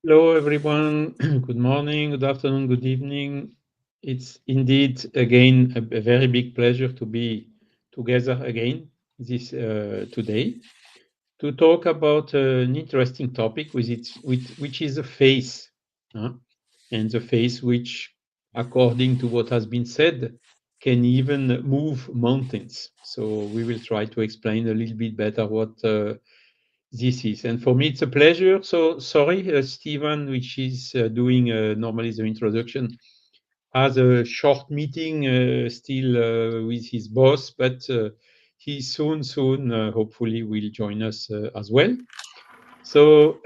Hello, everyone. Good morning, good afternoon, good evening. It's indeed again a very big pleasure to be together again this today to talk about an interesting topic which is a face, huh? And the face which, according to what has been said, can even move mountains. So we will try to explain a little bit better what this is. And for me, it's a pleasure. So sorry, Stevan, which is doing normally the introduction, has a short meeting still with his boss, but he soon, hopefully, will join us as well. So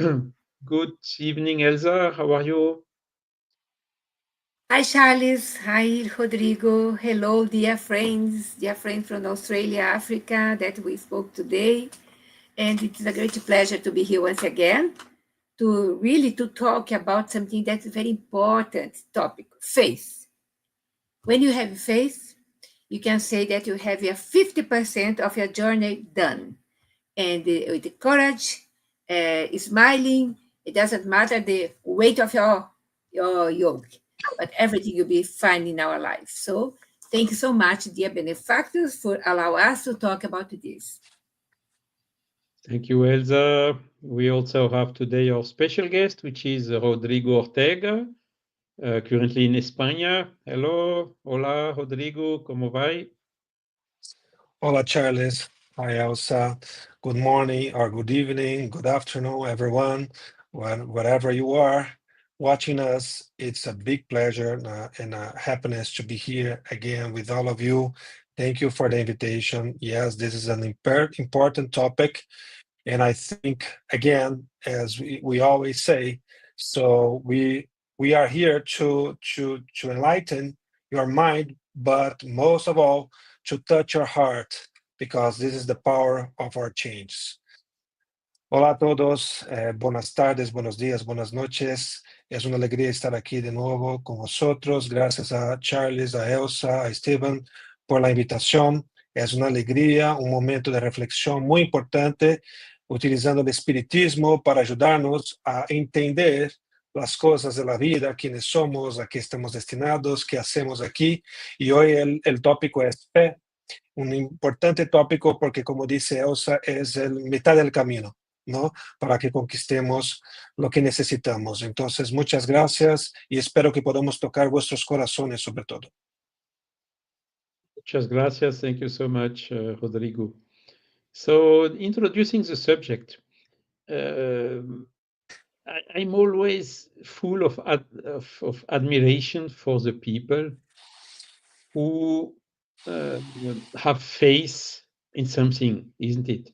good evening, Elsa. How are you? Hi, Charles. Hi, Rodrigo. Hello, dear friends from Australia, Africa that we spoke today. And it is a great pleasure to be here once again to talk about something that's a very important topic, faith. When you have faith, you can say that you have your 50% of your journey done. And with the courage, smiling, it doesn't matter the weight of your yoke, but everything will be fine in our life. So thank you so much, dear benefactors, for allow us to talk about this. Thank you, Elsa. We also have today our special guest, which is Rodrigo Ortega, currently in España. Hello, hola, Rodrigo, ¿cómo va? Hola, Charles. Hi, Elsa. Good morning or good evening, good afternoon, everyone. Wherever you are watching us, it's a big pleasure and a happiness to be here again with all of you. Thank you for the invitation. Yes, this is an important topic. And I think, again, as we always say, so we are here to enlighten your mind, but most of all, to touch your heart, because this is the power of our change. Hola a todos, buenas tardes, buenos días, buenas noches. Es una alegría estar aquí de nuevo con vosotros. Gracias a Charles, a Elsa, a Stevan por la invitación. Es una alegría, un momento de reflexión muy importante, utilizando el espiritismo para ayudarnos a entender las cosas de la vida, quiénes somos, a qué estamos destinados, qué hacemos aquí. Y hoy el tópico es fe, un importante tópico porque, como dice Elsa, es el mitad del camino, ¿no? Para que conquistemos lo que necesitamos. Entonces, muchas gracias y espero que podamos tocar vuestros corazones sobre todo. Muchas gracias. Thank you so much, Rodrigo. So, introducing the subject, um, I'm always full of admiration for the people who uh, have faith in something, isn't it?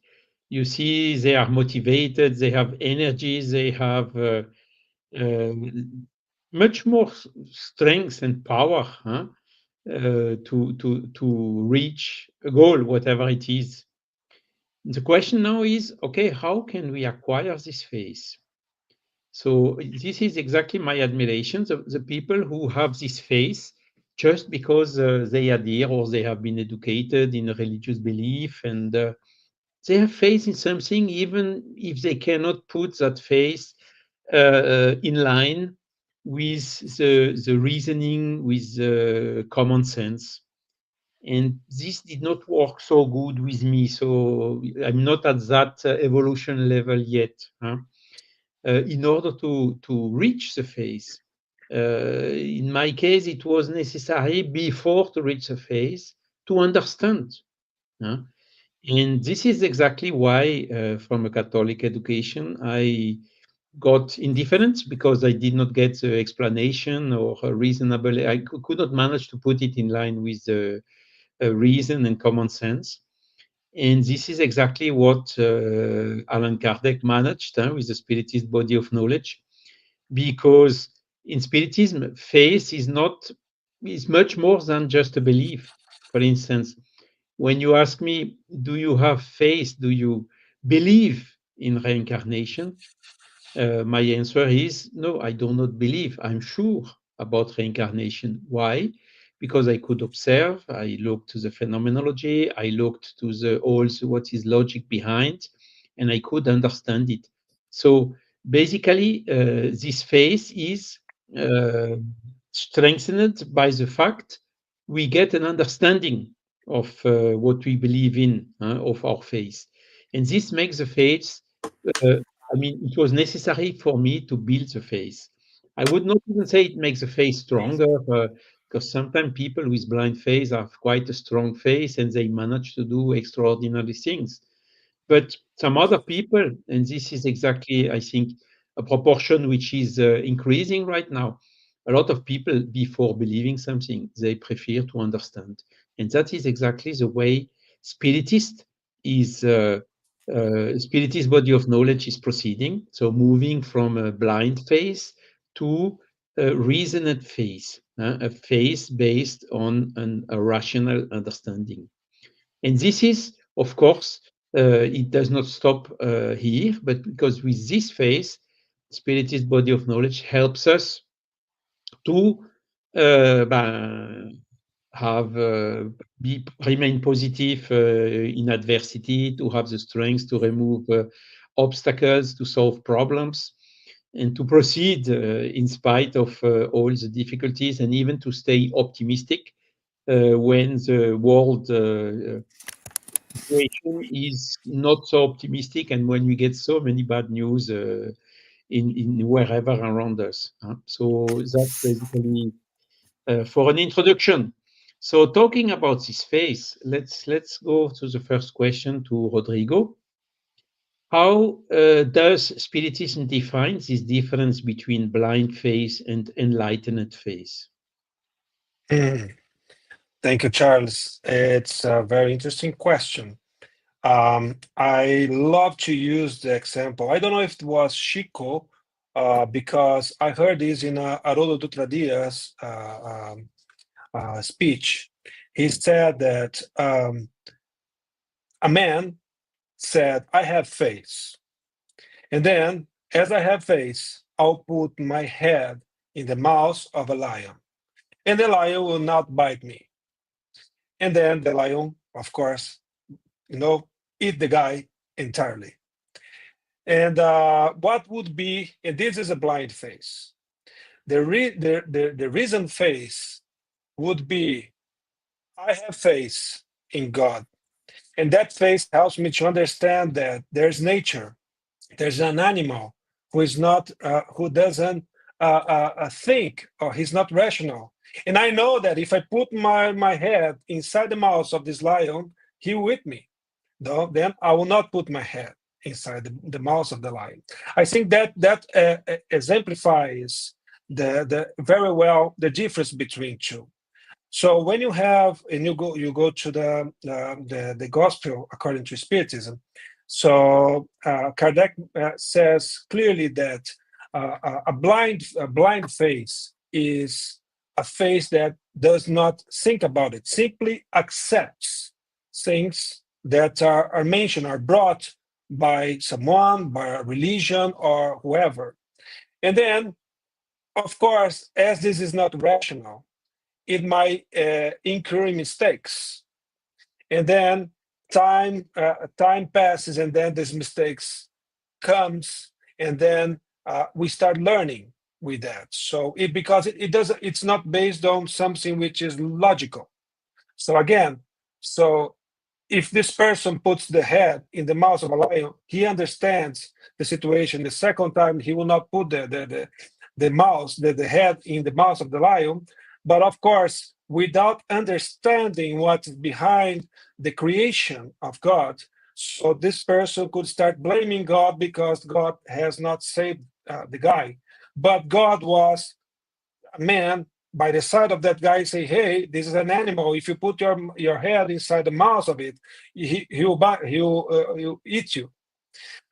You see, they are motivated, they have energy, they have uh, much more strength and power, huh? To reach a goal, whatever it is. The question now is, okay, how can we acquire this faith? So this is exactly my admiration. The people who have this faith just because they adhere or they have been educated in a religious belief and they have faith in something, even if they cannot put that faith in line with the reasoning, with the common sense. And this did not work so good with me. So I'm not at that evolution level yet. Huh? In order to reach the phase. In my case, it was necessary before to reach the phase to understand. huh? And this is exactly why, from a Catholic education, I got indifference because I did not get the explanation or a reasonable. I could not manage to put it in line with the reason and common sense. And this is exactly what Allan Kardec managed with the Spiritist body of knowledge, because in Spiritism, faith is much more than just a belief. For instance, when you ask me, do you have faith? Do you believe in reincarnation? My answer is no, I do not believe. I'm sure about reincarnation. Why? Because I could observe, I looked to the phenomenology, I looked to the also what is logic behind, and I could understand it. So Basically, this phase is uh, strengthened by the fact we get an understanding of what we believe in, of our faith. And this makes the faith, uh, I mean, it was necessary for me to build the faith. I would not even say it makes the faith stronger, because sometimes people with blind faith have quite a strong faith and they manage to do extraordinary things. But some other people, and this is exactly, I think, a proportion which is increasing right now. A lot of people, before believing something, they prefer to understand. And that is exactly the way Spiritist Spiritist body of knowledge is proceeding. So moving from a blind phase to a reasoned phase, a phase based on a rational understanding. And this is, of course, it does not stop here, but because with this phase, Spiritist body of knowledge helps us to have remain positive in adversity, to have the strength to remove obstacles, to solve problems, and to proceed in spite of all the difficulties, and even to stay optimistic when the world situation is not so optimistic, and when we get so many bad news in wherever around us. So that's basically for an introduction. So talking about this phase, let's go to the first question to Rodrigo. How does Spiritism define this difference between blind faith and enlightened faith? Hmm. Thank you, Charles. It's a very interesting question. I love to use the example. I don't know if it was Chico, because I heard this in Haroldo Dutra Dias' speech. He said that a man said, I have faith. And then, as I have faith, I'll put my head in the mouth of a lion, and the lion will not bite me. And then the lion, of course, eat the guy entirely. And what would be, and this is a blind face. The reason face would be, I have faith in God. And that faith helps me to understand that there's nature, there's an animal who is not, who doesn't think, or he's not rational. And I know that if I put my head inside the mouth of this lion, he will eat me. Though, then I will not put my head inside the mouth of the lion. I think that exemplifies the very well the difference between two. So when you have, and you go to the gospel according to Spiritism. So Kardec says clearly that a blind face is a face that does not think about it, simply accepts things that are mentioned, are brought by someone, by a religion, or whoever. And then, of course, as this is not rational, it might incur mistakes. And then time passes, and then these mistakes comes, and then we start learning with that. So because it doesn't, it's not based on something which is logical. So again, so if this person puts the head in the mouth of a lion, he understands the situation. The second time, he will not put the head in the mouth of the lion. But of course, without understanding what's behind the creation of God, so this person could start blaming God because God has not saved the guy. But God was a man by the side of that guy, say, hey, this is an animal. If you put your head inside the mouth of it, he'll eat you.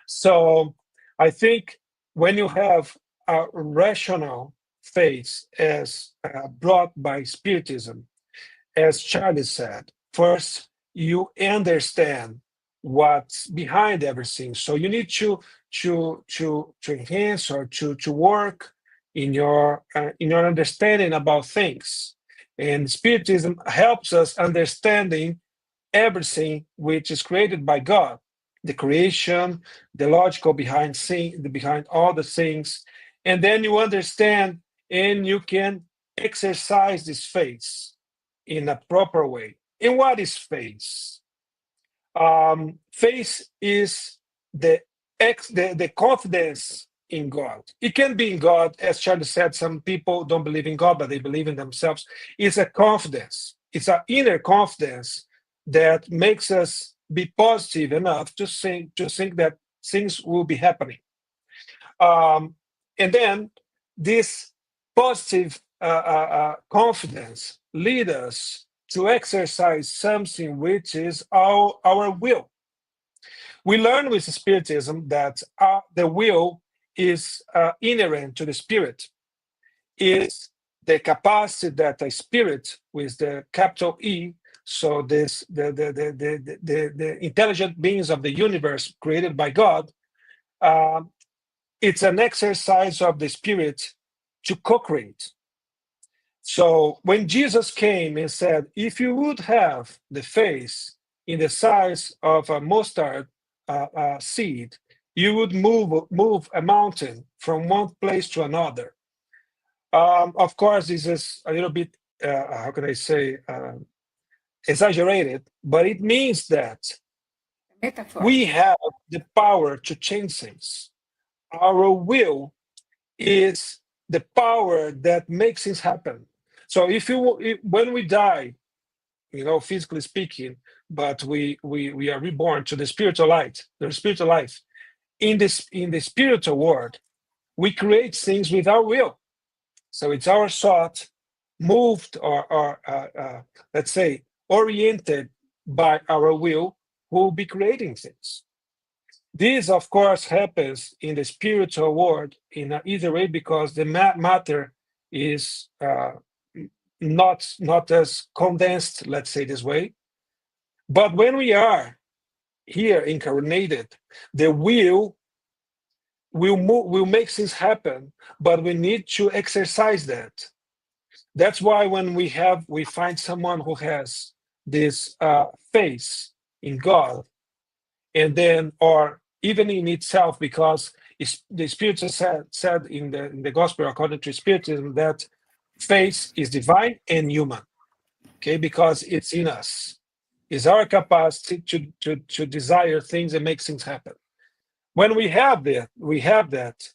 So I think when you have a rational faith as brought by Spiritism, as Charlie said, first you understand what's behind everything. So you need to enhance, or to work in your understanding about things. And Spiritism helps us understanding everything which is created by God. the creation, the logical behind all the things, and then you understand and you can exercise this faith in a proper way. And what is faith? Faith is the the confidence in God. It can be in God, as Charlie said. Some people don't believe in God, but they believe in themselves. It's a confidence. It's an inner confidence that makes us be positive enough to think that things will be happening. And then this positive confidence lead us to exercise something which is our will. We learn with Spiritism that the will is inherent to the spirit, is the capacity that a spirit with the capital E, so this the intelligent beings of the universe created by God, uh, it's an exercise of the spirit to co-create. So when Jesus came and said, if you would have the faith in the size of a mustard seed, you would move a mountain from one place to another. Of course, this is a little bit, how can I say, exaggerated, but it means that Metaphor. we have the power to change things. Our will is the power that makes things happen. So when we die, physically speaking, but we are reborn to the spiritual light, the spiritual life. In the spiritual world, we create things with our will. So it's our thought moved or let's say oriented by our will who will be creating things. This, of course, happens in the spiritual world in an easy way because the matter is not as condensed, let's say this way. But when we are here incarnated, the will make things happen, but we need to exercise that. That's why when we find someone who has this faith in God, and then or even in itself, because the Spirit said in the Gospel according to Spiritism that faith is divine and human. Okay, because it's in us. It's our capacity to desire things and make things happen. When we have that,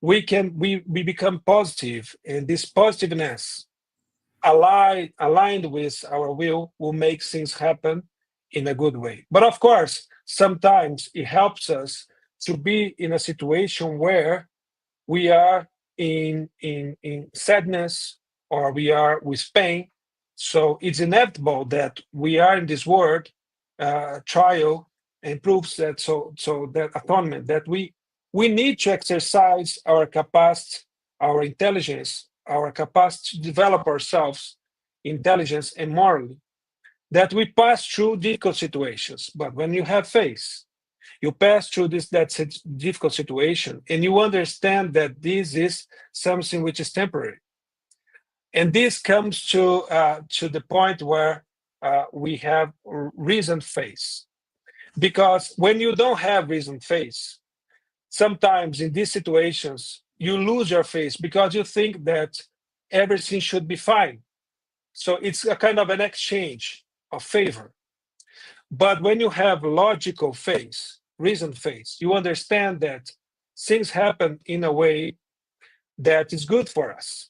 we become positive, and this positiveness aligned with our will make things happen in a good way. But of course, sometimes it helps us to be in a situation where we are in sadness or we are with pain. So it's inevitable that we are in this world trial and proves that so that atonement that we need to exercise our capacity, our intelligence, our capacity to develop ourselves, intelligence and morally, that we pass through difficult situations. But when you have faith, you pass through that difficult situation and you understand that this is something which is temporary. And this comes to the point where we have reasoned faith. Because when you don't have reasoned faith, sometimes in these situations, you lose your faith because you think that everything should be fine. So it's a kind of an exchange of favor. But when you have logical faith, reasoned faith, you understand that things happen in a way that is good for us,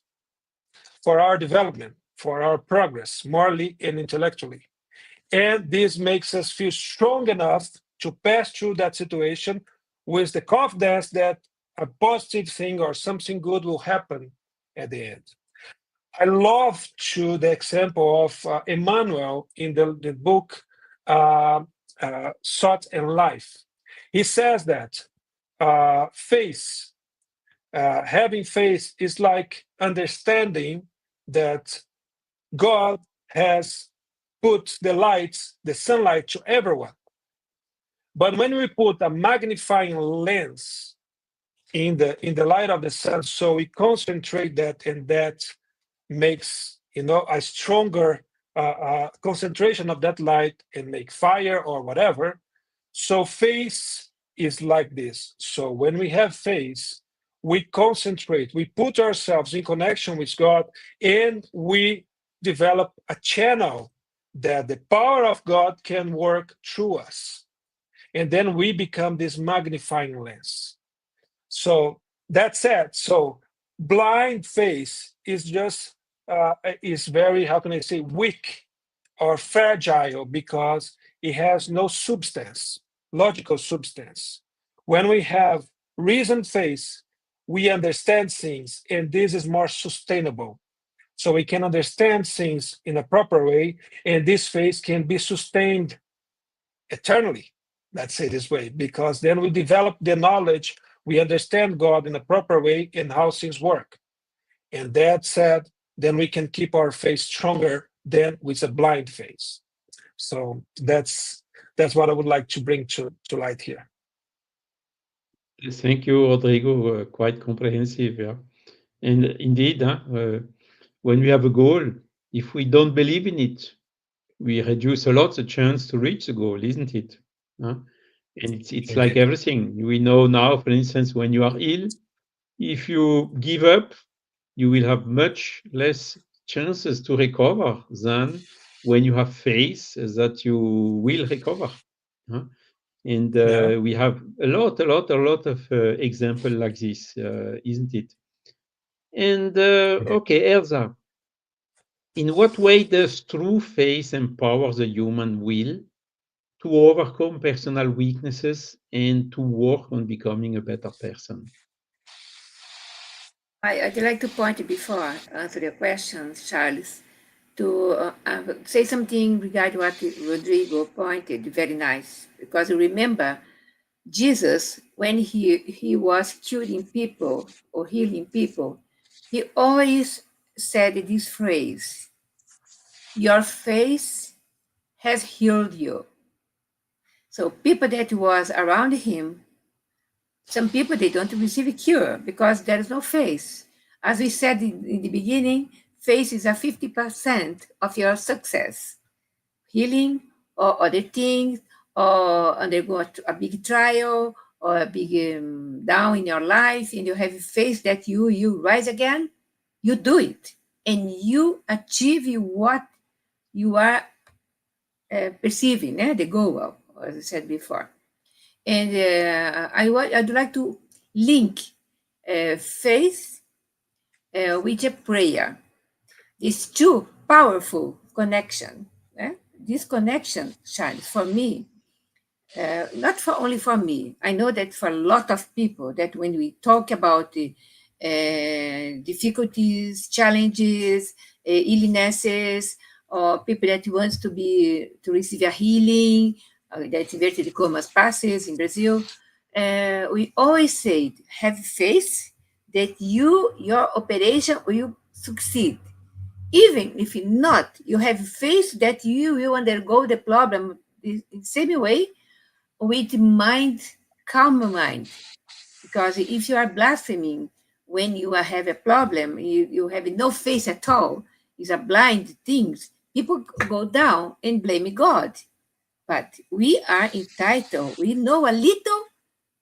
for our development, for our progress, morally and intellectually. And this makes us feel strong enough to pass through that situation with the confidence that a positive thing or something good will happen at the end. I love the example of Emmanuel in the book Thought and Life. He says that faith, having faith is like understanding that God has put the sunlight to everyone. But when we put a magnifying lens in the light of the sun, so we concentrate that, and that makes a stronger concentration of that light and make fire or whatever. So faith is like this. So when we have faith, we concentrate, we put ourselves in connection with God, and we develop a channel that the power of God can work through us. And then we become this magnifying lens. So that's it. So blind faith is just is very, how can I say, weak or fragile because it has no substance, logical substance. When we have reasoned faith, we understand things, and this is more sustainable. So we can understand things in a proper way, and this faith can be sustained eternally. Let's say this way, because then we develop the knowledge, we understand God in a proper way and how things work. And that said, then we can keep our faith stronger than with a blind faith. So that's what I would like to bring to light here. Thank you, Rodrigo. Quite comprehensive, yeah. And indeed, when we have a goal, if we don't believe in it, we reduce a lot the chance to reach the goal, isn't it? Huh? And it's like Indeed. everything. We know now, for instance, when you are ill, if you give up, you will have much less chances to recover than when you have faith that you will recover. Huh? And Yeah. we have a lot of example like this, isn't it? And Indeed. okay, Elsa, in what way does true faith empower the human will to overcome personal weaknesses and to work on becoming a better person? I'd like to point before I answer your question, Charles, to say something regarding what Rodrigo pointed. Very nice, because remember, Jesus, when he was curing people or healing people, he always said this phrase: "Your faith has healed you." So people that was around him, some people they don't receive a cure because there is no faith. As we said in the beginning, faith is a 50% of your success. Healing or other things, or undergo a big trial or a big down in your life, and you have faith that you rise again, you do it, and you achieve what you are perceiving, the goal of, as I said before. And I'd like to link faith with a prayer. These two powerful connection. This connection shines for me, not for only for me. I know that for a lot of people, that when we talk about the difficulties, challenges, illnesses, or people that wants to receive a healing, that inverted commas passes in Brazil, we always say, have faith that your operation will succeed. Even if not, you have faith that you will undergo the problem in the same way, with mind, calm mind. Because if you are blaspheming when you have a problem, you have no faith at all, it's a blind thing, people go down and blame God. But we are entitled, we know a little,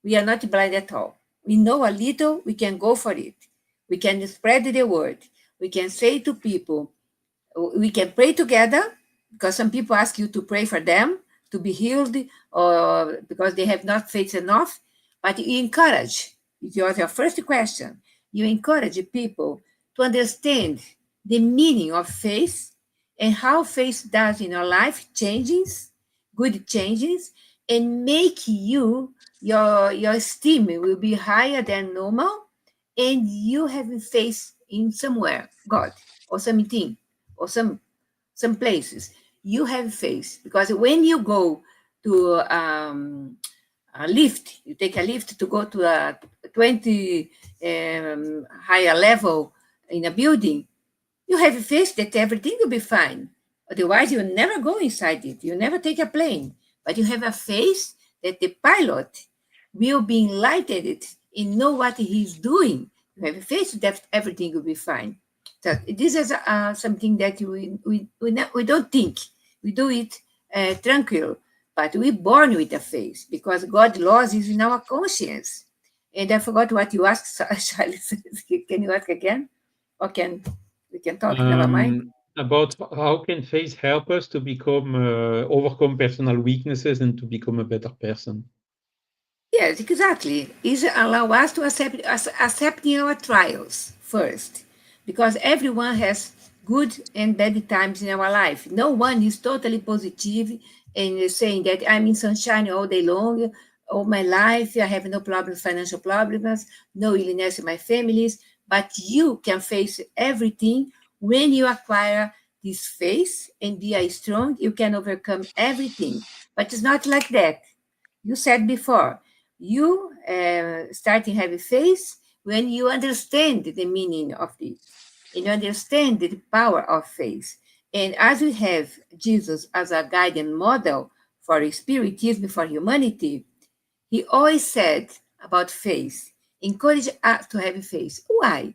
we are not blind at all. We know a little, we can go for it. We can spread the word. We can say to people, we can pray together, because some people ask you to pray for them to be healed, or because they have not faith enough. But you encourage, it was your first question, you encourage people to understand the meaning of faith and how faith does in your life changes, good changes, and make your esteem will be higher than normal, and you have faith in somewhere, God, or something, or some places. You have faith, because when you go to a lift, you take a lift to go to a 20 higher level in a building, you have faith that everything will be fine. Otherwise, you will never go inside it. You never take a plane. But you have a faith that the pilot will be enlightened and know what he's doing. You have faith that everything will be fine. So this is something that we don't think. We do it tranquil. but we're born with a faith because God's laws is in our conscience. And I forgot what you asked, Charles. Can you ask again? Or can we can talk? Never mind. About how can faith help us to become overcome personal weaknesses and to become a better person? Yes, exactly. Is allow us to accepting our trials first, because everyone has good and bad times in our life. No one is totally positive and is saying that I'm in sunshine all day long, all my life. I have no problems, financial problems, no illness in my families. But you can face everything when you acquire this faith and be strong. You can overcome everything. But it's not like that. You said before, you starting having faith when you understand the meaning of it and you understand the power of faith. And as we have Jesus as a guiding model for spiritism, for humanity, he always said about faith, encourage us to have faith. Why?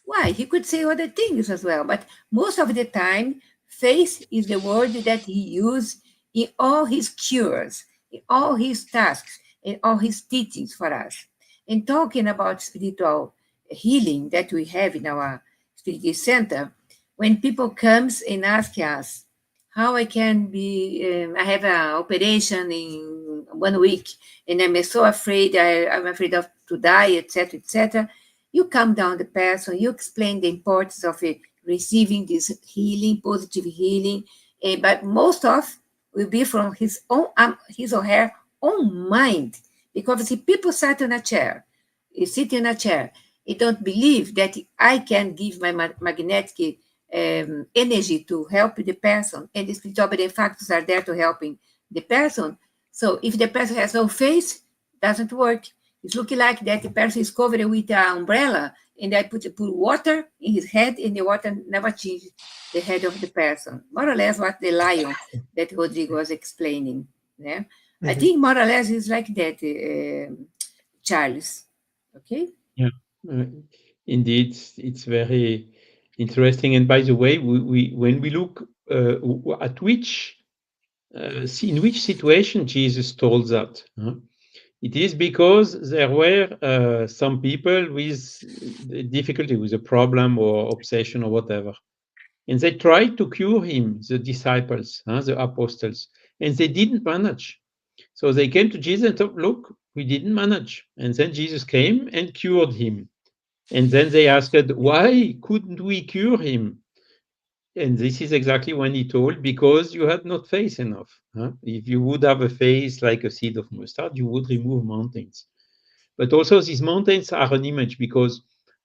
Why? He could say other things as well, but most of the time, faith is the word that he used in all his cures, in all his tasks, in all his teachings for us. And talking about spiritual healing that we have in our spiritual center, when people comes and ask us how I can be, I have an operation in 1 week, and I'm so afraid, I'm afraid of to die, etc., etc. You calm down the person, you explain the importance of receiving this healing, positive healing, but most of will be from his or her own mind. Because see, people sat in a chair, you sit in a chair, you don't believe that I can give my magnetic energy to help the person, and the spiritual benefactors are there to helping the person. So if the person has no face, doesn't work. It's looking like that the person is covered with an umbrella, and I put water in his head, and the water never changed the head of the person. More or less what the lion that Rodrigo was explaining. Yeah? I Mhm. think more or less is like that, Charles. Okay? Yeah, uh, indeed, it's very interesting. And by the way, we when we look at which in which situation Jesus told that, it is because there were some people with difficulty, with a problem or obsession or whatever, and they tried to cure him, the disciples, the apostles, and they didn't manage. So they came to Jesus and said, "Look, we didn't manage." And then Jesus came and cured him. And then they asked, "Why couldn't we cure him?" And this is exactly when he told, "Because you had not faith enough. If you would have a faith like a seed of mustard, you would remove mountains." But also, these mountains are an image because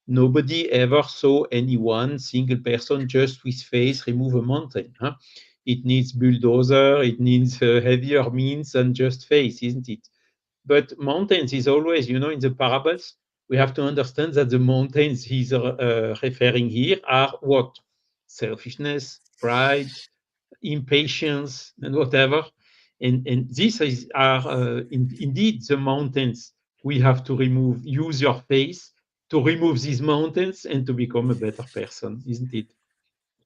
nobody ever saw any one single person just with faith remove a mountain. It needs bulldozer, it needs heavier means than just faith, isn't it? But mountains is always, in the parables, we have to understand that the mountains he's referring here are what? Selfishness, pride, impatience, and whatever. And these are indeed the mountains we have to remove. Use your faith to remove these mountains and to become a better person, isn't it?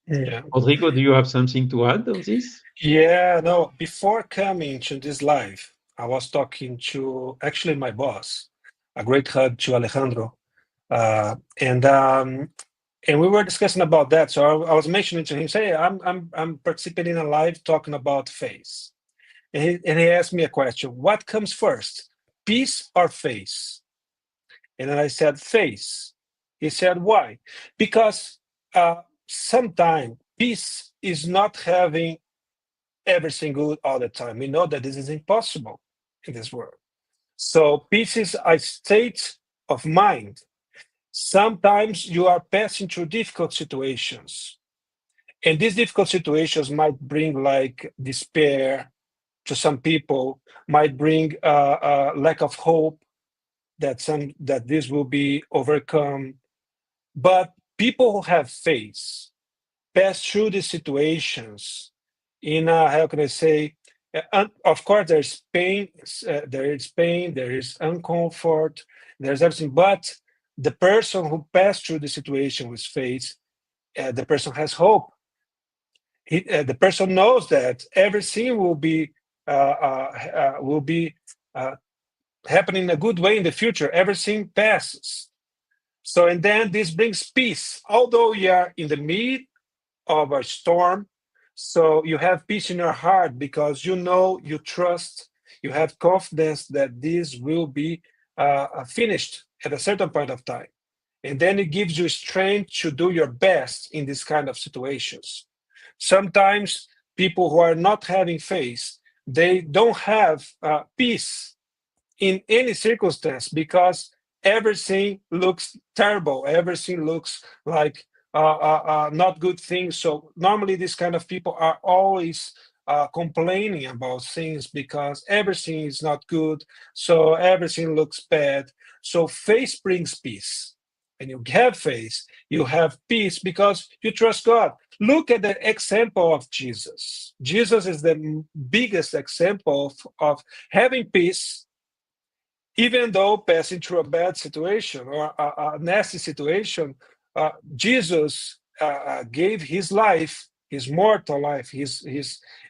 Yeah. Rodrigo, do you have something to add on this? Yeah, no, before coming to this live, I was talking to actually my boss. A great hug to Alejandro. And we were discussing about that. So I was mentioning to him, say, I'm participating in a live talking about faith. And he asked me a question: what comes first, peace or faith? And then I said, faith. He said, why? Because sometimes peace is not having everything good all the time. We know that this is impossible in this world. So peace is a state of mind. Sometimes you are passing through difficult situations, and these difficult situations might bring like despair to some people, might bring a lack of hope that this will be overcome. But people who have faith pass through these situations in a, how can I say, of course there's pain, there is uncomfort, there's everything, but the person who passed through the situation with faith, the person has hope. The person knows that everything will be will be happening in a good way in the future. Everything passes. So, and then this brings peace. Although you are in the midst of a storm, so you have peace in your heart because you know, you trust, you have confidence that this will be finished at a certain point of time. And then it gives you strength to do your best in this kind of situations. Sometimes people who are not having faith, they don't have peace in any circumstance because everything looks terrible, everything looks like not good things. So normally these kind of people are always complaining about things because everything is not good, so everything looks bad. So faith brings peace. And you have faith, you have peace because you trust God. Look at the example of Jesus. Jesus is the biggest example of having peace even though passing through a bad situation or a nasty situation. Jesus gave his life, his mortal life,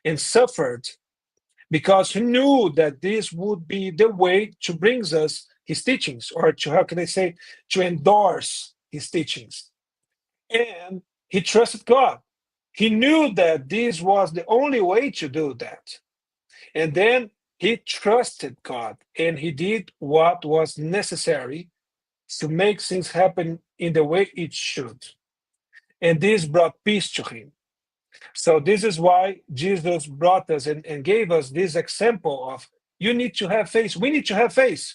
and suffered because he knew that this would be the way to bring us his teachings, or to, how can I say, to endorse his teachings. And he trusted God. He knew that this was the only way to do that. And then he trusted God and he did what was necessary to make things happen in the way it should. And this brought peace to him. So, this is why Jesus brought us and gave us this example of you need to have faith. We need to have faith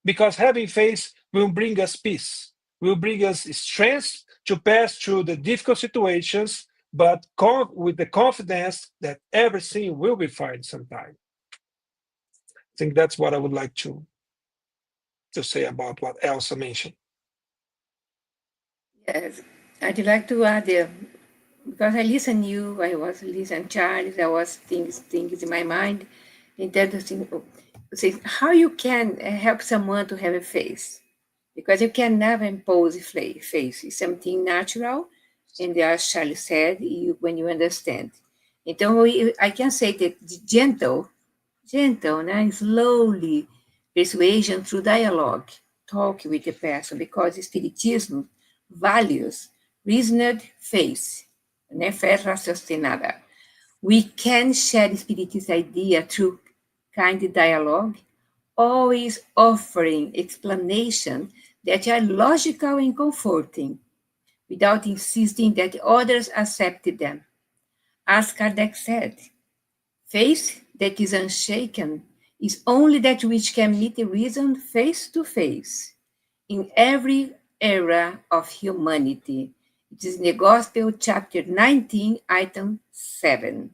because having faith will bring us peace, will bring us strength to pass through the difficult situations, but with the confidence that everything will be fine sometime. I think that's what I would like to say about what Elsa mentioned. Yes, I'd like to add, because I listen you, I was listening Charles, I was things in my mind, in terms of say how you can help someone to have a face, because you can never impose face. It's something natural, and as Charlie said, when you understand. Então, I can say that gentle, né? Slowly persuasion through dialogue, talk with the person, because Spiritism values reasoned faith, né? Fé raciocinada. We can share Spiritist idea through kind dialogue, always offering explanation that are logical and comforting, without insisting that others accept them. As Kardec said, faith that is unshaken is only that which can meet the reason face to face in every era of humanity. It is in the Gospel, chapter 19, item 7.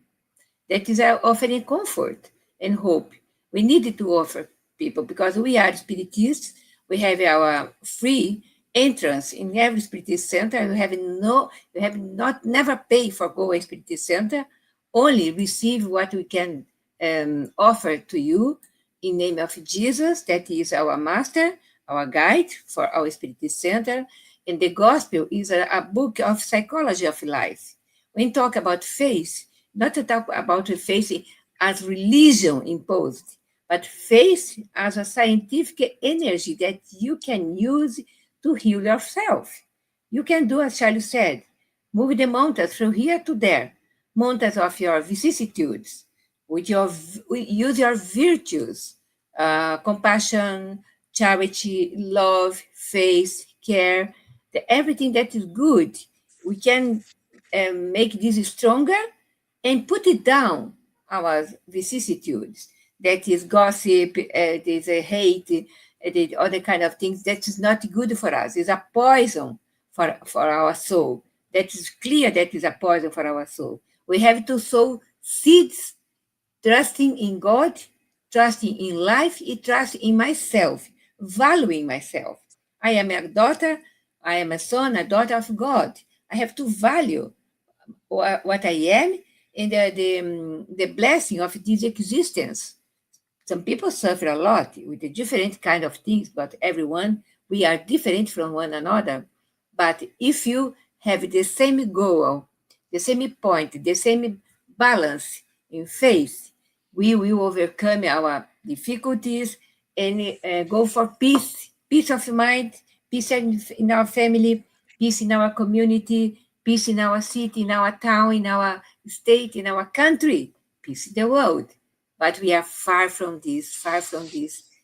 That is offering comfort and hope. We need to offer people because we are Spiritists. We have our free entrance in every Spiritist center. We have not never pay for go a Spiritist center, only receive what we can offer to you in name of Jesus, that is our master, our guide for our Spiritist center. And the gospel is a book of psychology of life. When we talk about faith, not to talk about faith as religion imposed, but faith as a scientific energy that you can use to heal yourself. You can do as Charlie said, move the mountains from here to there, mountains of your vicissitudes, use your virtues, compassion, charity, love, faith, care, everything that is good. We can make this stronger and put it down, our vicissitudes. That is gossip, it is a hate, it is other kind of things that is not good for us. It's a poison for our soul. That is clear that is a poison for our soul. We have to sow seeds, trusting in God, trusting in life, and trusting in myself, valuing myself. I am a daughter, I am a son, a daughter of God. I have to value what I am and the blessing of this existence. Some people suffer a lot with the different kind of things, but everyone, we are different from one another. But if you have the same goal, the same point, the same balance in faith, we will overcome our difficulties and go for peace of mind, peace in our family, peace in our community, peace in our city, in our town, in our state, in our country, peace in the world. But we are far from this,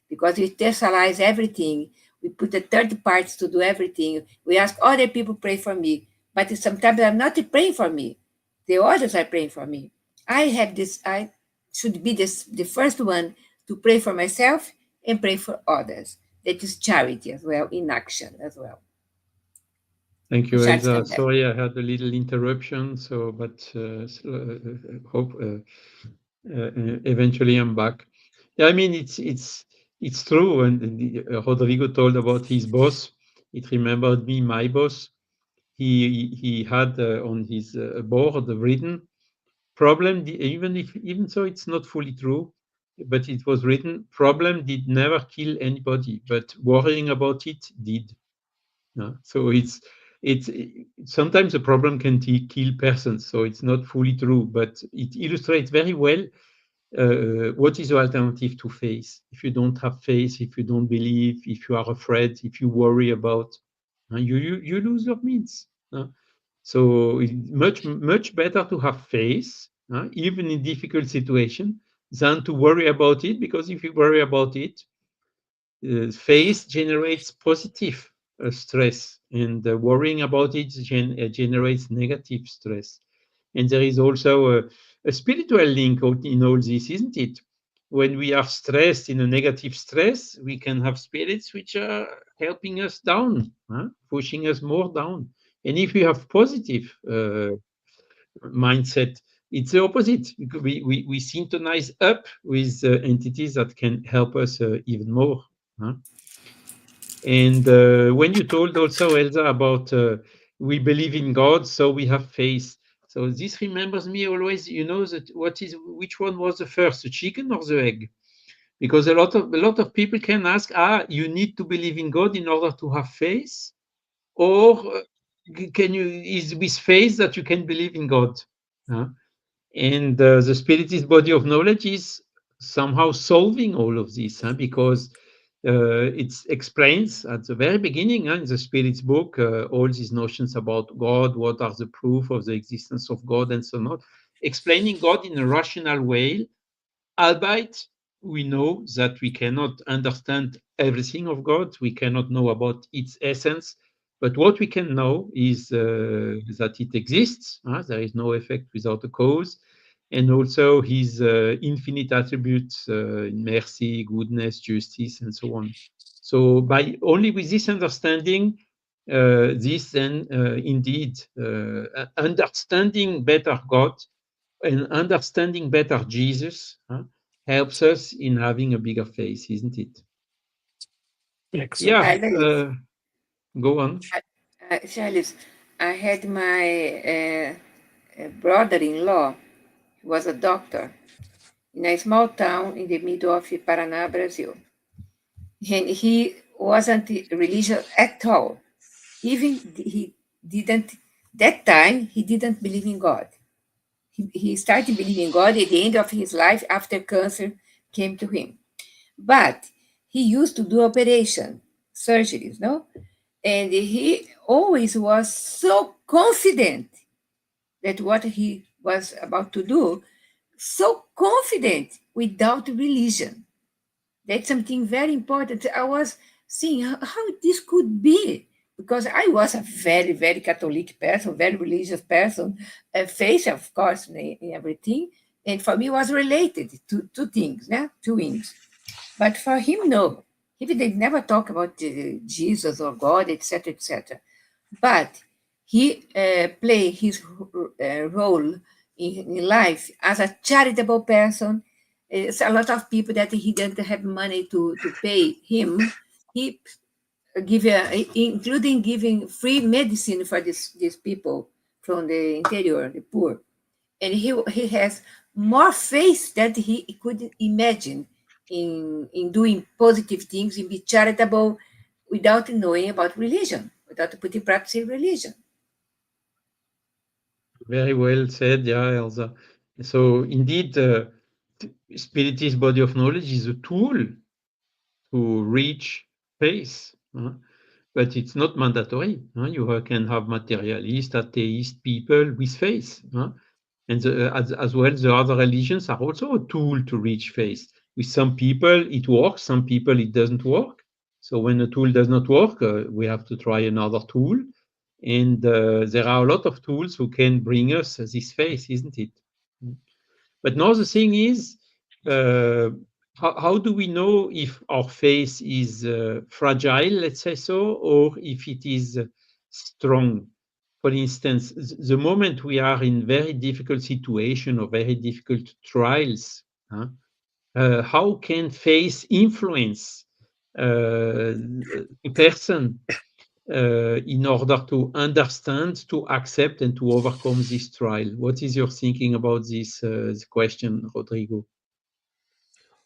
because we personalize everything. We put the third parties to do everything. We ask other people pray for me, but sometimes I'm not praying for me. The others are praying for me. I should be the first one to pray for myself and pray for others. That is charity as well, in action as well. Thank And you, Charles Elsa. come back. Sorry, I had a little interruption. So, but hope eventually I'm back. Yeah, I mean it's true. And Rodrigo told about his boss. It remembered me, my boss. He had on his board written problem. Even so, it's not fully true, but it was written. Problem did never kill anybody, but worrying about it did. So it's sometimes a problem can kill persons, so it's not fully true, but it illustrates very well what is the alternative to faith. If you don't have faith, if you don't believe, if you are afraid, if you worry about, you lose your means. So it's much better to have faith, even in difficult situation, than to worry about it, because if you worry about it, faith generates positive stress, and worrying about it generates negative stress. And there is also a spiritual link in all this, isn't it? When we are stressed in a negative stress, we can have spirits which are helping us down, pushing us more down. And if we have positive mindset, it's the opposite. We synchronize up with entities that can help us even more. And when you told also, Elsa, about we believe in God, so we have faith. So this remembers me always, that which one was the first, the chicken or the egg? Because a lot of people can ask, you need to believe in God in order to have faith, or is with faith that you can believe in God? Huh? And the Spiritist body of knowledge is somehow solving all of this, because it explains at the very beginning, in the Spirit's book, all these notions about God, what are the proof of the existence of God, and so on, explaining God in a rational way, albeit we know that we cannot understand everything of God, we cannot know about its essence, but what we can know is that it exists. There is no effect without a cause, and also his infinite attributes, mercy, goodness, justice, and so on. So by only with this understanding, this then indeed understanding better God and understanding better Jesus helps us in having a bigger faith, isn't it? Yeah, Exactly. go on. Charles, I had my brother-in-law, who was a doctor in a small town in the middle of Paraná, Brazil. And he wasn't religious at all. Even he didn't, that time, he didn't believe in God. He started believing in God at the end of his life after cancer came to him. But he used to do operation, surgeries, no? And he always was so confident that what he was about to do, so confident without religion. That's something very important. I was seeing how this could be, because I was a very, very Catholic person, very religious person, faith, of course, in everything. And for me, it was related to two things, two wings. But for him, no. He did never talk about Jesus or God, etc., etc. But he played his role in life as a charitable person. It's a lot of people that he didn't have money to pay him. He give, including giving free medicine for these people from the interior, the poor. And he has more faith that he could imagine in doing positive things, in be charitable without knowing about religion, without putting practice in religion. Very well said, yeah, Elsa. So indeed, Spiritist body of knowledge is a tool to reach faith, but it's not mandatory. You can have materialist, atheist people with faith. And as well, the other religions are also a tool to reach faith. With some people, it works, some people, it doesn't work. So when a tool does not work, we have to try another tool. And there are a lot of tools who can bring us this faith, isn't it? But now the thing is, uh, how do we know if our faith is fragile, let's say so, or if it is strong? For instance, the moment we are in very difficult situation or very difficult trials, how can faith influence a person in order to understand, to accept, and to overcome this trial? What is your thinking about this question, Rodrigo?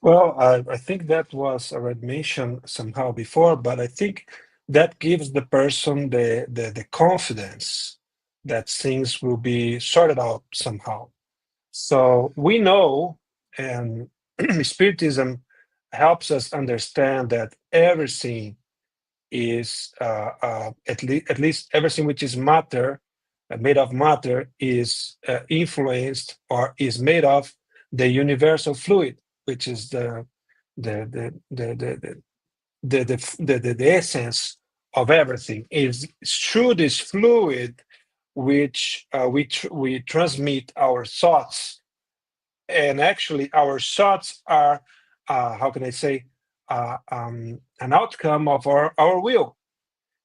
Well, I think that was already mentioned somehow before, but I think that gives the person the confidence that things will be sorted out somehow. So we know, and Spiritism helps us understand that everything is at least everything which is matter, made of matter, is influenced or is made of the universal fluid, which is the essence of everything. Is through this fluid which we transmit our thoughts, and actually our thoughts are how can I say an outcome of our will,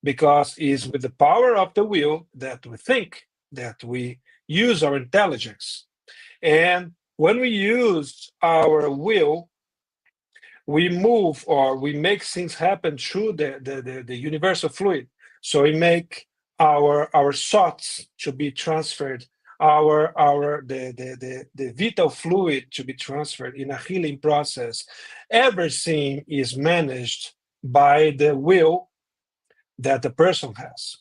because it's with the power of the will that we think, that we use our intelligence. And when we use our will, we move or we make things happen through the universal fluid. So we make our thoughts to be transferred, our the vital fluid to be transferred in a healing process. Everything is managed by the will that the person has.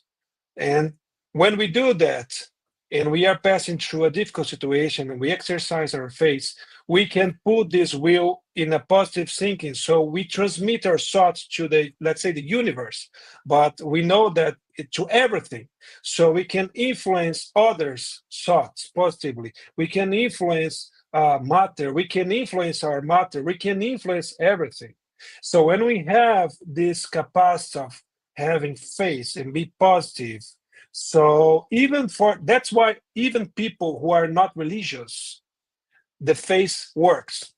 And when we do that, and we are passing through a difficult situation and we exercise our faith, we can put this will in a positive thinking. So we transmit our thoughts to the, let's say, the universe, but we know that to everything. So we can influence others' thoughts positively. We can influence matter. We can influence our matter. We can influence everything. So when we have this capacity of having faith and be positive, so even for that's why even people who are not religious, the faith works,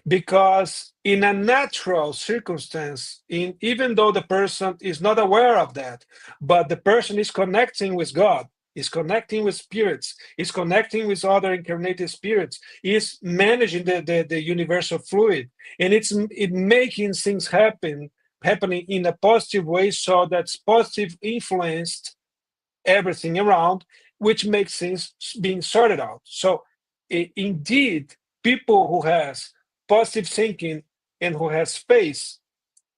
because in a natural circumstance, in even though the person is not aware of that, but the person is connecting with God, is connecting with spirits, is connecting with other incarnated spirits, is managing the universal fluid, and it making things happening in a positive way, so that's positive influenced everything around, which makes things being sorted out. So indeed, people who has positive thinking and who has space,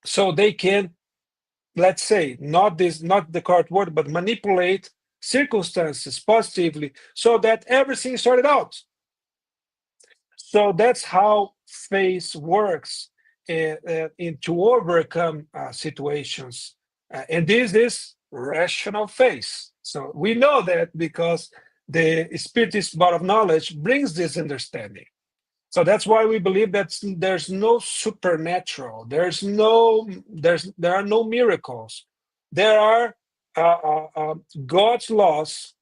so they can, let's say, not the correct word, but manipulate circumstances positively so that everything is sorted out. So that's how faith works in to overcome situations. And this is rational faith. So we know that because the Spiritist body of knowledge brings this understanding. So that's why we believe that there's no supernatural, there are no miracles. There are God's laws,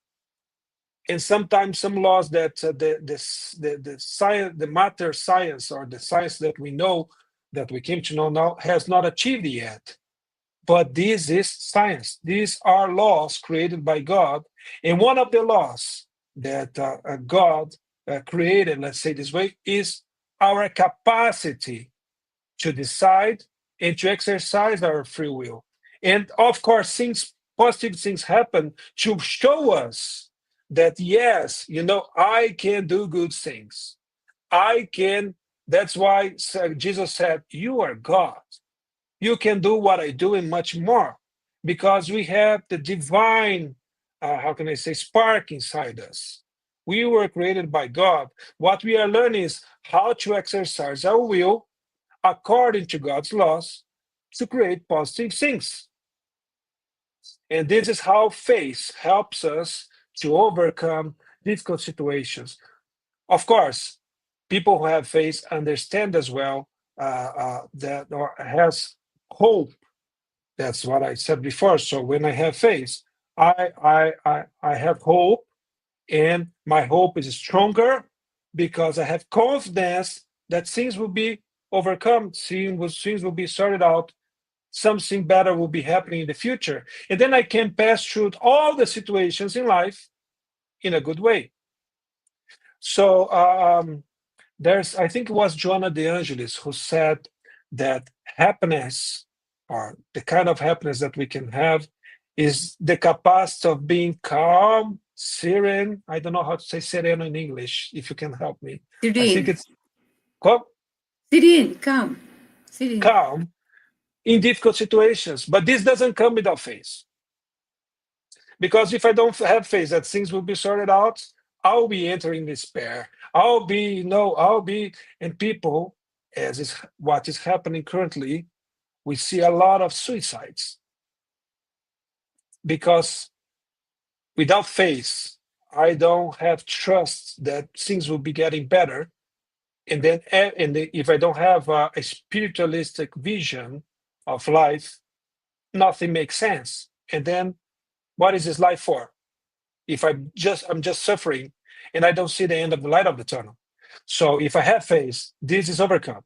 and sometimes some laws that the science, the matter science, or the science that we know, that we came to know now, has not achieved yet. But this is science. These are laws created by God, and one of the laws that God created, let's say this way, is our capacity to decide and to exercise our free will. And of course, positive things happen to show us that, yes, I can do good things. I can. That's why Jesus said, "You are God. You can do what I do and much more," because we have the divine, how can I say, spark inside us. We were created by God. What we are learning is how to exercise our will according to God's laws to create positive things. And this is how faith helps us to overcome difficult situations. Of course, people who have faith understand as well that or has hope. That's what I said before. So when I have faith, I have hope, and my hope is stronger because I have confidence that things will be overcome, things will be sorted out, something better will be happening in the future. And then I can pass through all the situations in life in a good way. So I think it was Joanna de Angelis who said that happiness, or the kind of happiness that we can have, is the capacity of being calm, serene. I don't know how to say sereno in English, if you can help me. I think Serene. it's calm, Serene, calm. Serene. calm in difficult situations. But this doesn't come without faith. Because if I don't have faith that things will be sorted out, I'll be entering despair. I'll be, and people, as is what is happening currently, we see a lot of suicides because without faith, I don't have trust that things will be getting better. And then, if I don't have a spiritualistic vision of life, nothing makes sense. And then, what is this life for? If I'm just suffering and I don't see the end of the light of the tunnel. So if I have faith, this is overcome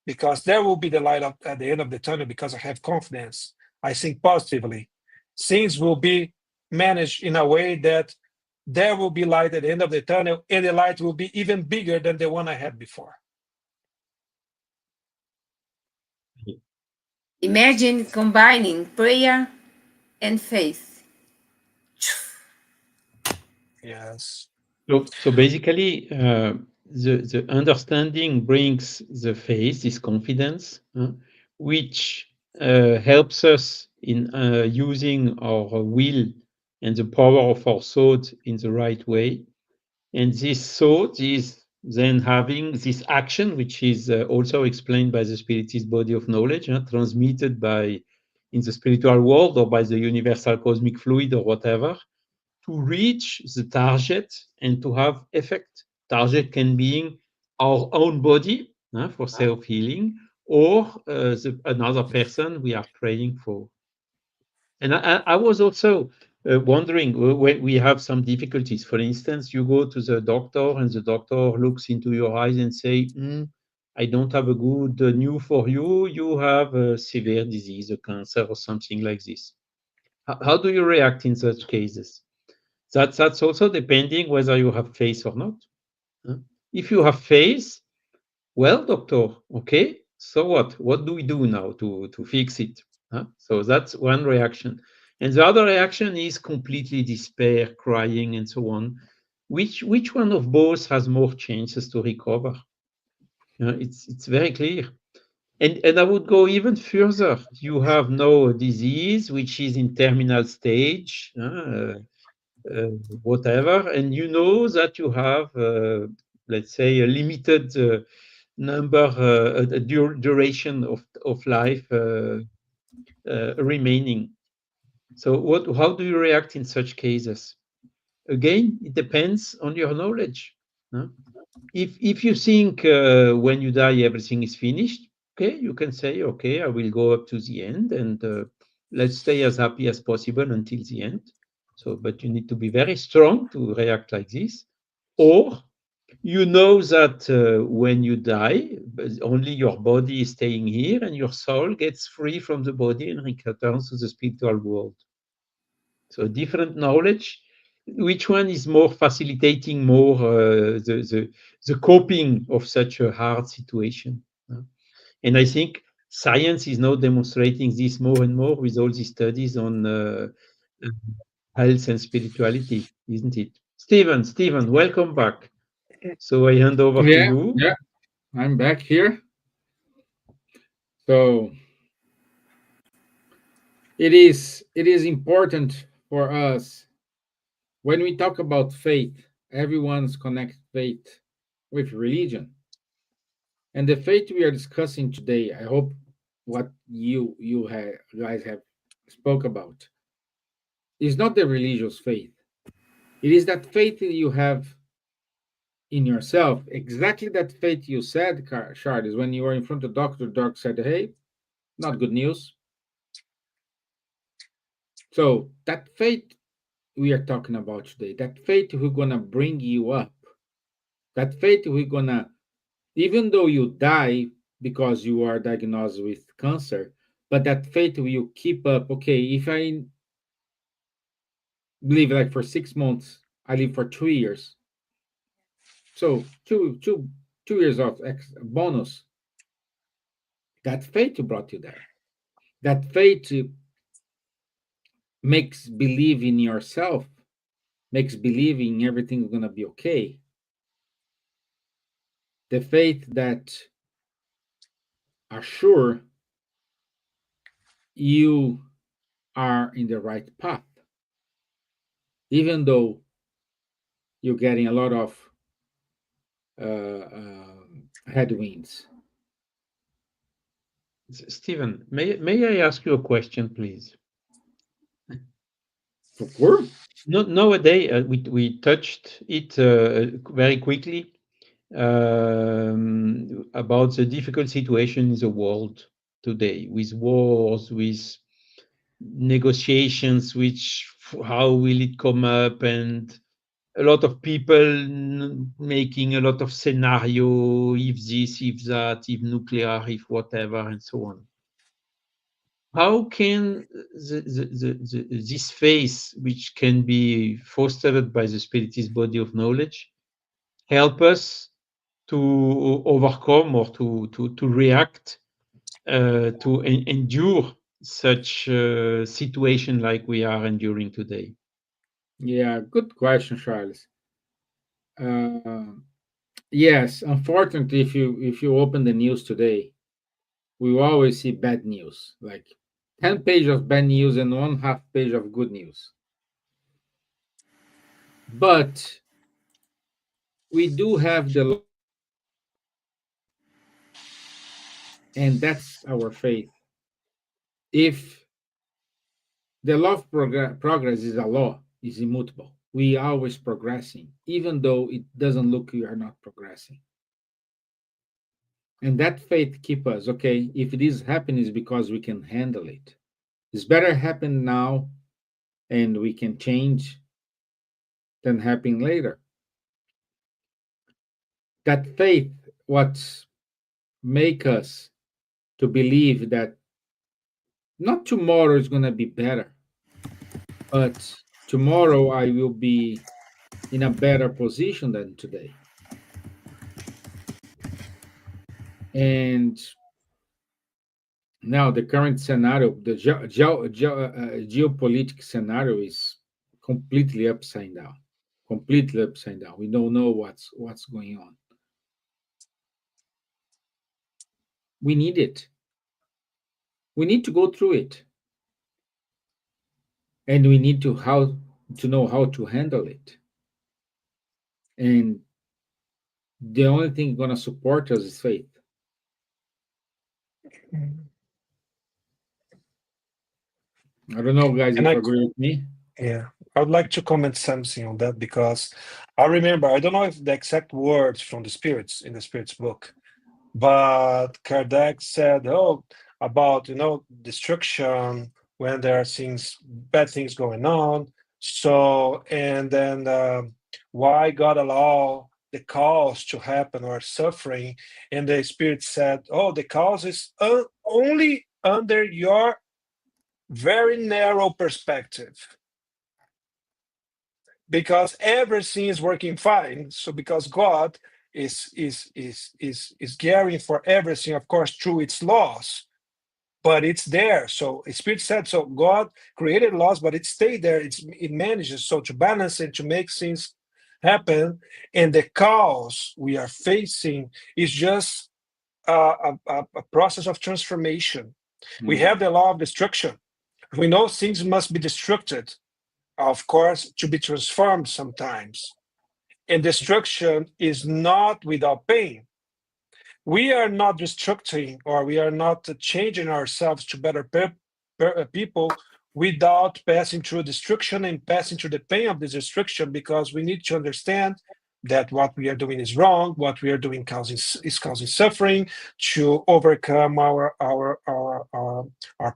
because there will be the light at the end of the tunnel because I have confidence. I think positively. Things will be managed in a way that there will be light at the end of the tunnel, and the light will be even bigger than the one I had before. Imagine combining prayer and faith. Yes. So basically, the understanding brings the faith, this confidence, which helps us in using our will and the power of our thought in the right way. And this thought is then having this action, which is also explained by the spiritist body of knowledge, transmitted by in the spiritual world or by the universal cosmic fluid or whatever, to reach the target and to have effect. Target can be our own body for self-healing or another person we are praying for. And I was also wondering when we have some difficulties. For instance, you go to the doctor and the doctor looks into your eyes and say, I don't have a good news for you. You have a severe disease, a cancer or something like this. How do you react in such cases? That's also depending whether you have faith or not. If you have faith, well, doctor, okay, so what? What do we do now to fix it? So that's one reaction. And the other reaction is completely despair, crying, and so on. Which one of both has more chances to recover? It's very clear. And I would go even further. You have no disease which is in terminal stage. Whatever, and you know that you have, let's say, a limited number, duration of life remaining. So, how do you react in such cases? Again, it depends on your knowledge. Huh? If you think when you die everything is finished, okay, you can say, okay, I will go up to the end and let's stay as happy as possible until the end. So, but you need to be very strong to react like this. Or you know that when you die, only your body is staying here and your soul gets free from the body and returns to the spiritual world. So different knowledge. Which one is more facilitating more the coping of such a hard situation? And I think science is now demonstrating this more and more with all these studies on health and spirituality, isn't it? Steven, welcome back. So I hand over to Yeah, you. yeah, I'm back here. So it is important for us when we talk about faith. everyone's connect faith with religion. And the faith we are discussing today, I hope what guys have spoke about is not the religious faith. It is that faith that you have in yourself. Exactly that faith you said, Charles, when you were in front of the doctor, the doctor said, "Hey, not good news." So that faith we are talking about today, that faith we're gonna bring you up, that faith we're gonna, even though you die because you are diagnosed with cancer, but that faith will keep up. Okay, if I live like for 6 months, I live for 2 years. So two years of bonus. That faith brought you there. That faith makes believe in yourself, makes believing everything's gonna be okay. The faith that assure you are in the right path, even though you're getting a lot of headwinds. Steven, may I ask you a question, please? For sure. No, nowadays, we touched it very quickly about the difficult situation in the world today, with wars, with negotiations, which how will it come up, and a lot of people making a lot of scenario, if this, if that, if nuclear, if whatever, and so on. How can this phase, which can be fostered by the spiritist body of knowledge, help us to overcome or to react, to endure such situation like we are enduring today? Yeah, good question, Charles. Uh, yes, unfortunately, if you open the news today, we will always see bad news, like 10 pages of bad news and one half page of good news. But we do have the law, and that's our faith. If the law of progress is a law, is immutable. We are always progressing, even though it doesn't look we are not progressing. And that faith keep us okay. If it is happening, is because we can handle it. It's better happen now, and we can change than happen later. That faith, what make us to believe that not tomorrow is gonna be better, but tomorrow I will be in a better position than today. And now the current scenario, the geopolitical scenario is completely upside down. Completely upside down. We don't know what's going on. We need it. We need to go through it, and we need to know how to handle it. And the only thing going to support us is faith. I don't know, guys, And if I, you agree with me. yeah, I would like to comment something on that because I remember, I don't know if the exact words from the spirits in the spirits book, but Kardec said, "Oh, about destruction when there are bad things going on." So, and then why God allow the cause to happen or suffering? And the Spirit said, "Oh, the cause is only under your very narrow perspective." Because everything is working fine. So because God is caring for everything, of course, through its laws, but it's there. So Spirit said, so God created laws, but it stayed there. It manages so to balance it, to make things happen. And the chaos we are facing is just a process of transformation. We Mm. have the law of destruction. We know things must be destructed, of course, to be transformed sometimes. And destruction is not without pain. We are not restructuring or we are not changing ourselves to better people without passing through destruction and passing through the pain of this destruction, because we need to understand that what we are doing is wrong, what we are doing is causing suffering, to overcome our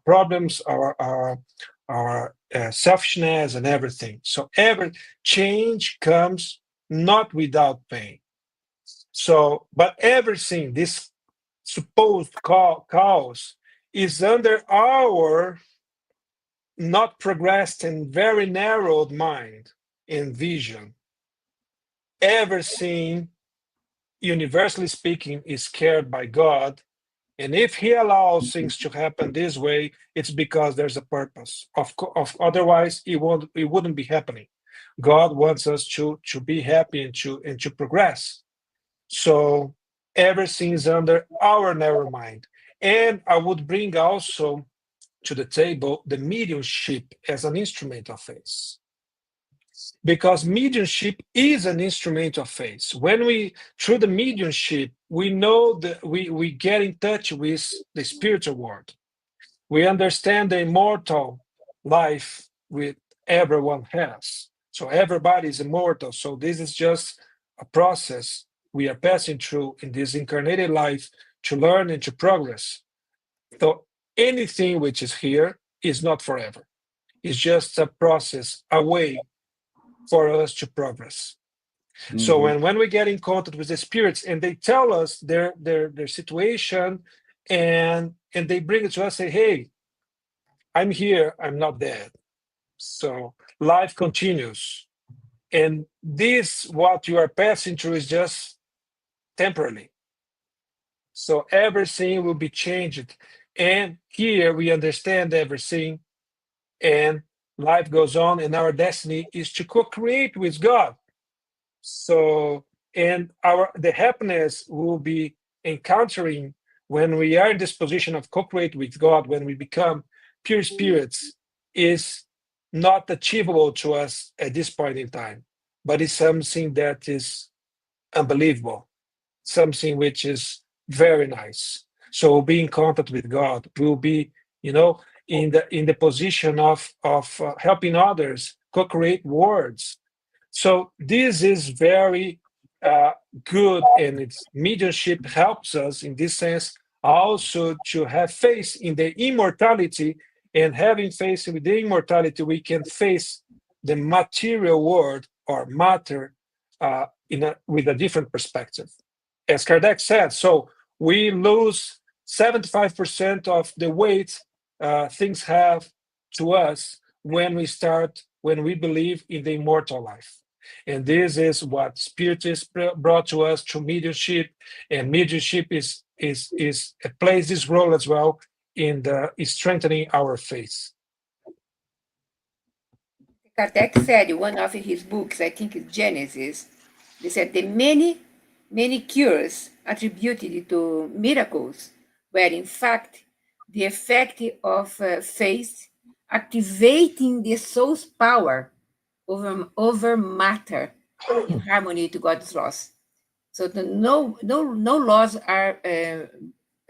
problems, our selfishness and everything. So every change comes not without pain. So, but everything, this supposed cause, is under our not progressed and very narrowed mind and vision. Everything, universally speaking, is cared by God. And if He allows things to happen this way, it's because there's a purpose. Of otherwise, it wouldn't be happening. God wants us to be happy and to progress. So everything is under our narrow mind. And I would bring also to the table the mediumship as an instrument of faith. Because mediumship is an instrument of faith. When we, through the mediumship, we know that we get in touch with the spiritual world. We understand the immortal life with everyone has. So everybody is immortal. So this is just a process we are passing through in this incarnated life to learn and to progress. So anything which is here is not forever. It's just a process, a way for us to progress. So Mhm. when we get in contact with the spirits and they tell us their situation, and they bring it to us, say, hey, I'm here, I'm not dead. So life continues. And this, what you are passing through, is just temporarily. So everything will be changed. And here we understand everything, and life goes on, and our destiny is to co-create with God. So, and the happiness we'll be encountering when we are in this position of co-create with God, when we become pure spirits, is not achievable to us at this point in time, but it's something that is unbelievable, something which is very nice. So we'll be in contact with God. We'll be, in the position of helping others co-create words. So this is very uh, good, and its mediumship helps us in this sense also to have faith in the immortality. And having faith in the immortality, we can face the material world or matter with a different perspective. As Kardec said, so we lose 75% of the weight things have to us when we believe in the immortal life. And this is what Spiritists brought to us through mediumship, and mediumship is plays this role as well in strengthening our faith. Kardec said in one of his books, I think it's Genesis, they said the many cures attributed to miracles were in fact the effect of faith activating the soul's power over matter in harmony to God's laws. So no laws are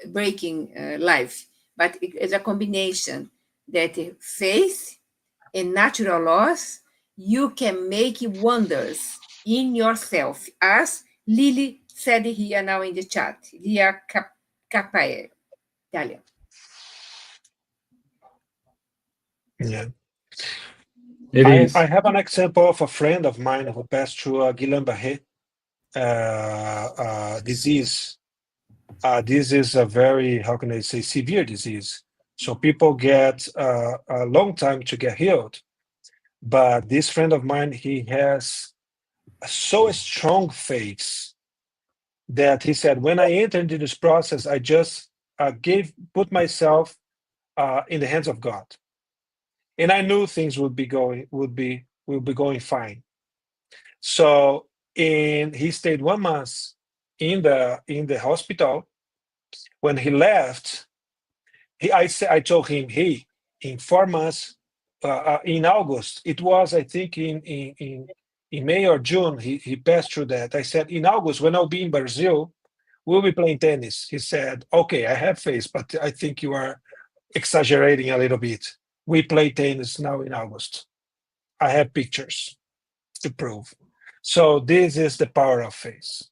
breaking life, but it is a combination that faith and natural laws, you can make wonders in yourself, as Lily said here now in the chat. Lia Capae, Italia. Yeah. It I is. have an example of a friend of mine who passed through a Guillain-Barré disease. This is a very, how can I say, severe disease. So people get a long time to get healed. But this friend of mine, he has so strong faith that he said, when I entered into this process, I just put myself in the hands of God, and I knew things would be going fine. So, and he stayed 1 month in the hospital. When he left, I told him, hey, in 4 months, in August, it was, I think, in May or June, he passed through that. I said, in August, when I'll be in Brazil, we'll be playing tennis. He said, okay, I have faith, but I think you are exaggerating a little bit. We play tennis now in August. I have pictures to prove. So this is the power of faith.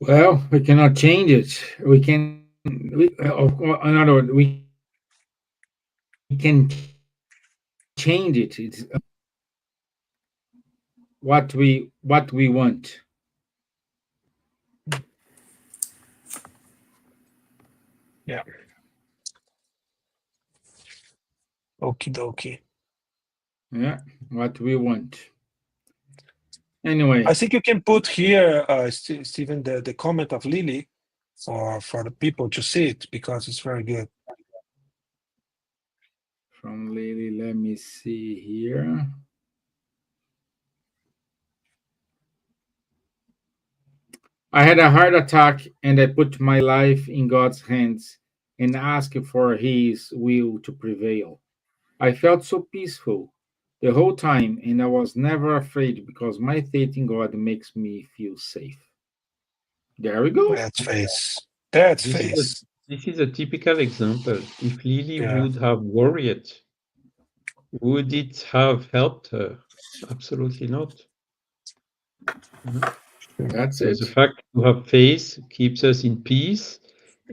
Well, we cannot change it. We can, of course, in other words, we can change it. It's what we want. Yeah. Okie dokie. Yeah, what we want. Anyway, I think you can put here, Stephen, the comment of Lily for the people to see it because it's very good. from Lily, let me see here. I had a heart attack and I put my life in God's hands and asked for His will to prevail. I felt so peaceful the whole time and I was never afraid because my faith in God makes me feel safe. There we go. That's face. That's This is a face. this is a typical example. If Lily Yeah. would have worried, would it have helped her? Absolutely not. Mhm. That's So the it. fact to have faith keeps us in peace,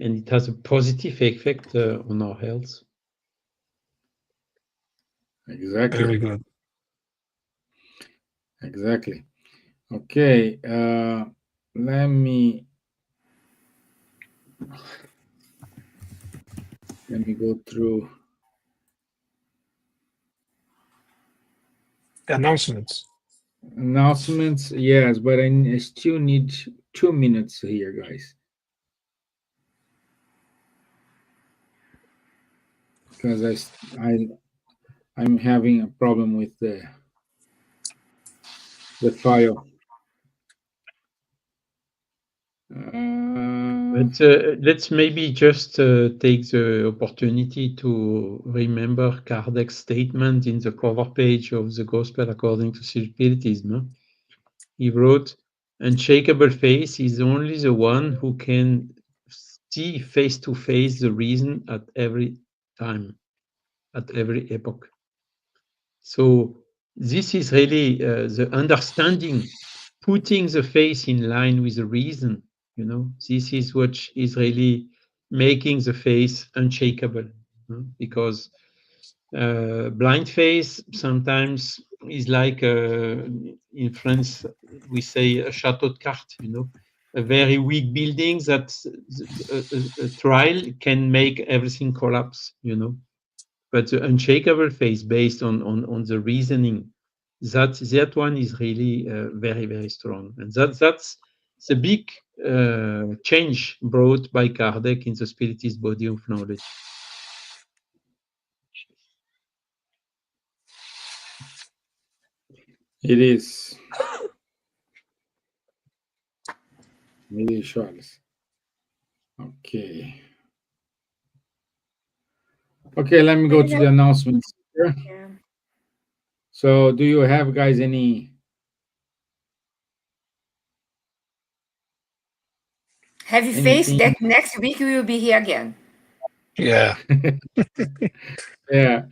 and it has a positive effect on our health. Very Exactly. good. Exactly. Okay. Let me go through Announcements. announcements. Yes, but I still need 2 minutes here, guys, because I'm having a problem with the file. But let's maybe just take the opportunity to remember Kardec's statement in the cover page of the Gospel according to Spiritism. He wrote, "Unshakable faith is only the one who can see face to face the reason at every time, at every epoch." So this is really the understanding, putting the face in line with the reason. This is what is really making the face unshakable, because blind face sometimes is like in France we say a chateau de cartes, a very weak building that a trial can make everything collapse, but the unshakable face based on the reasoning, that one is really very very strong, and that's the big change brought by Kardec in the Spiritist body of knowledge. It is. It is, Charles. Okay. Okay, let me go to the announcements here. Yeah. So, do you have, guys, Have you faith anything? that next week we will be here again? Yeah. Yeah,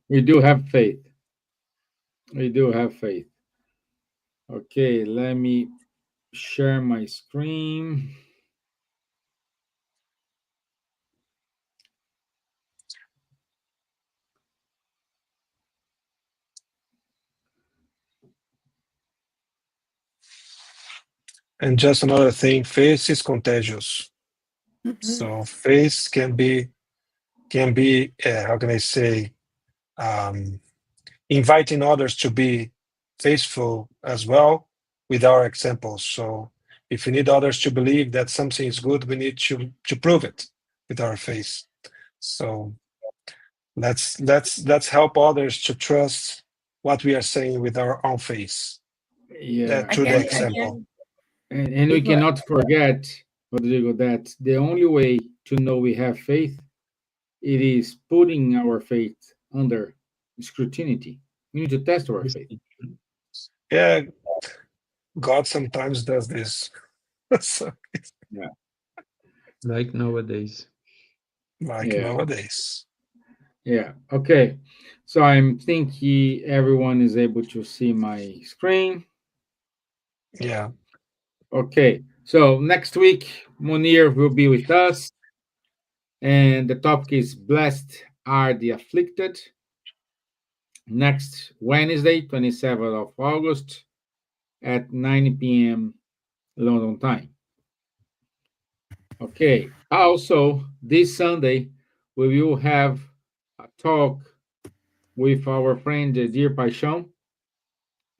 we do have faith. We do have faith. Okay, let me share my screen. And just another thing, face is contagious. Mhm. So face can be how can I say um, inviting others to be faithful as well with our examples. So if we need others to believe that something is good, we need to prove it with our faith. So let's help others to trust what we are saying with our own faith. That Yeah, I through the can, I example. can. and we If cannot forget, Rodrigo, that the only way to know we have faith it is putting our faith under scrutiny. We need to test our faith. Yeah, God sometimes does this. So, Yeah. like nowadays. like Yeah. nowadays. Yeah. Okay. So I'm thinking everyone is able to see my screen. Yeah. Okay. So next week, Munir will be with us, and the topic is Blessed are the Afflicted. Next Wednesday, 27th of August at 9 p.m. London time. Okay. Also, this Sunday, we will have a talk with our friend Dear Paixão.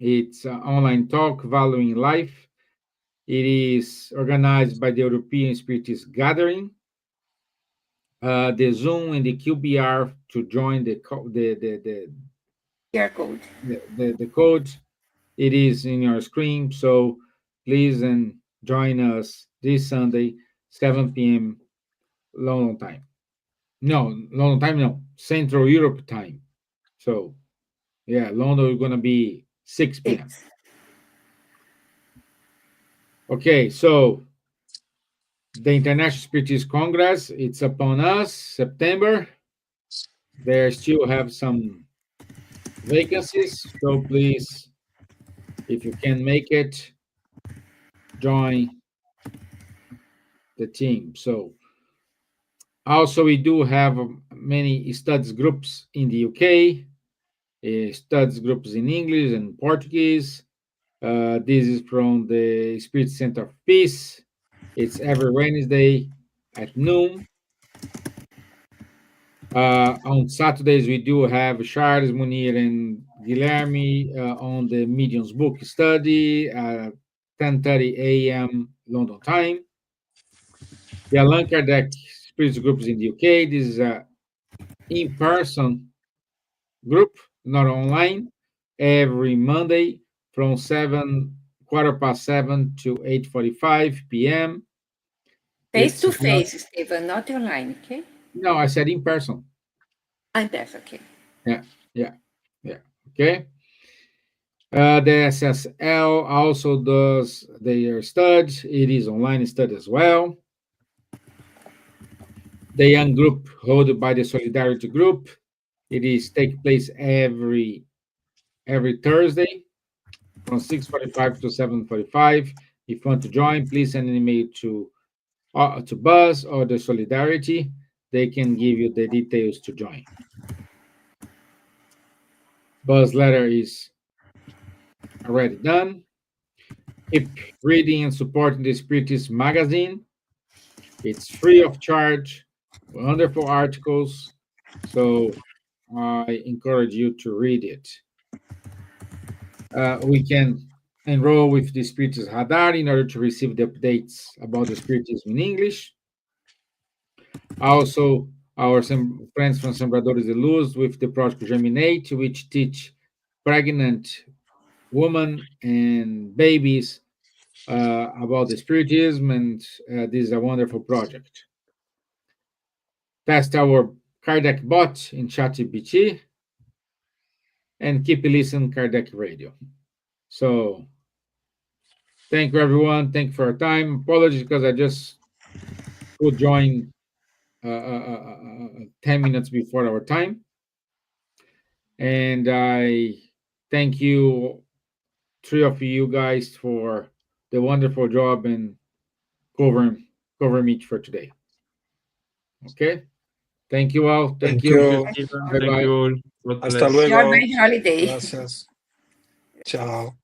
It's an online talk valuing life. It is organized by the European Spiritist Gathering. The Zoom and the QBR to join QR code. the code. It is in your screen. So please and join us this Sunday, 7 p.m. London time. No, London time, no, Central Europe time. So yeah, London is gonna be 6 p.m. 6. Okay, so the International Spiritist Congress, it's upon us, September. There still have some vacancies, so please, if you can make it, join the team. So also we do have many studies groups in the UK, studies groups in English and Portuguese. This is from the Spirit Center of Peace. It's every Wednesday at noon. On Saturdays, we do have Charles, Munir, and Guilherme on the Medium's book study at 10:30 a.m. London time. The Allan Kardec Spirits group is in the UK. This is a in-person group, not online, every Monday from 7:15 to 8:45 p.m. Face It's to face, Stevan, not online, okay? no, I said in person. I'm there, okay. Yeah, yeah, yeah. Okay. The SSL also does their study. It is online study as well. The young group held by the Solidarity Group. It is take place every Thursday from 6:45 to 7:45. If you want to join, please send an email to Buzz or the Solidarity. They can give you the details to join. Buzz letter is already done. Keep reading and supporting the Spiritist magazine. It's free of charge, wonderful articles. So I encourage you to read it. We can enroll with the Spiritist Radar in order to receive the updates about the Spiritism in English. Also, our friends from Sembradores de Luz with the project Germinate, which teach pregnant women and babies about the Spiritism, and this is a wonderful project. Test our Kardec bot in ChatGPT and keep listening Kardec Radio. So thank you everyone. Thank you for your time. Apologies because I just could join 10 minutes before our time. And I thank you, three of you guys, for the wonderful job in covering me for today. Okay. Thank you all. Thank Thank you. Thank you, you. Steven. Bye Thank bye. you all. God Hasta bless. Enjoy luego. my holiday. Gracias. Ciao.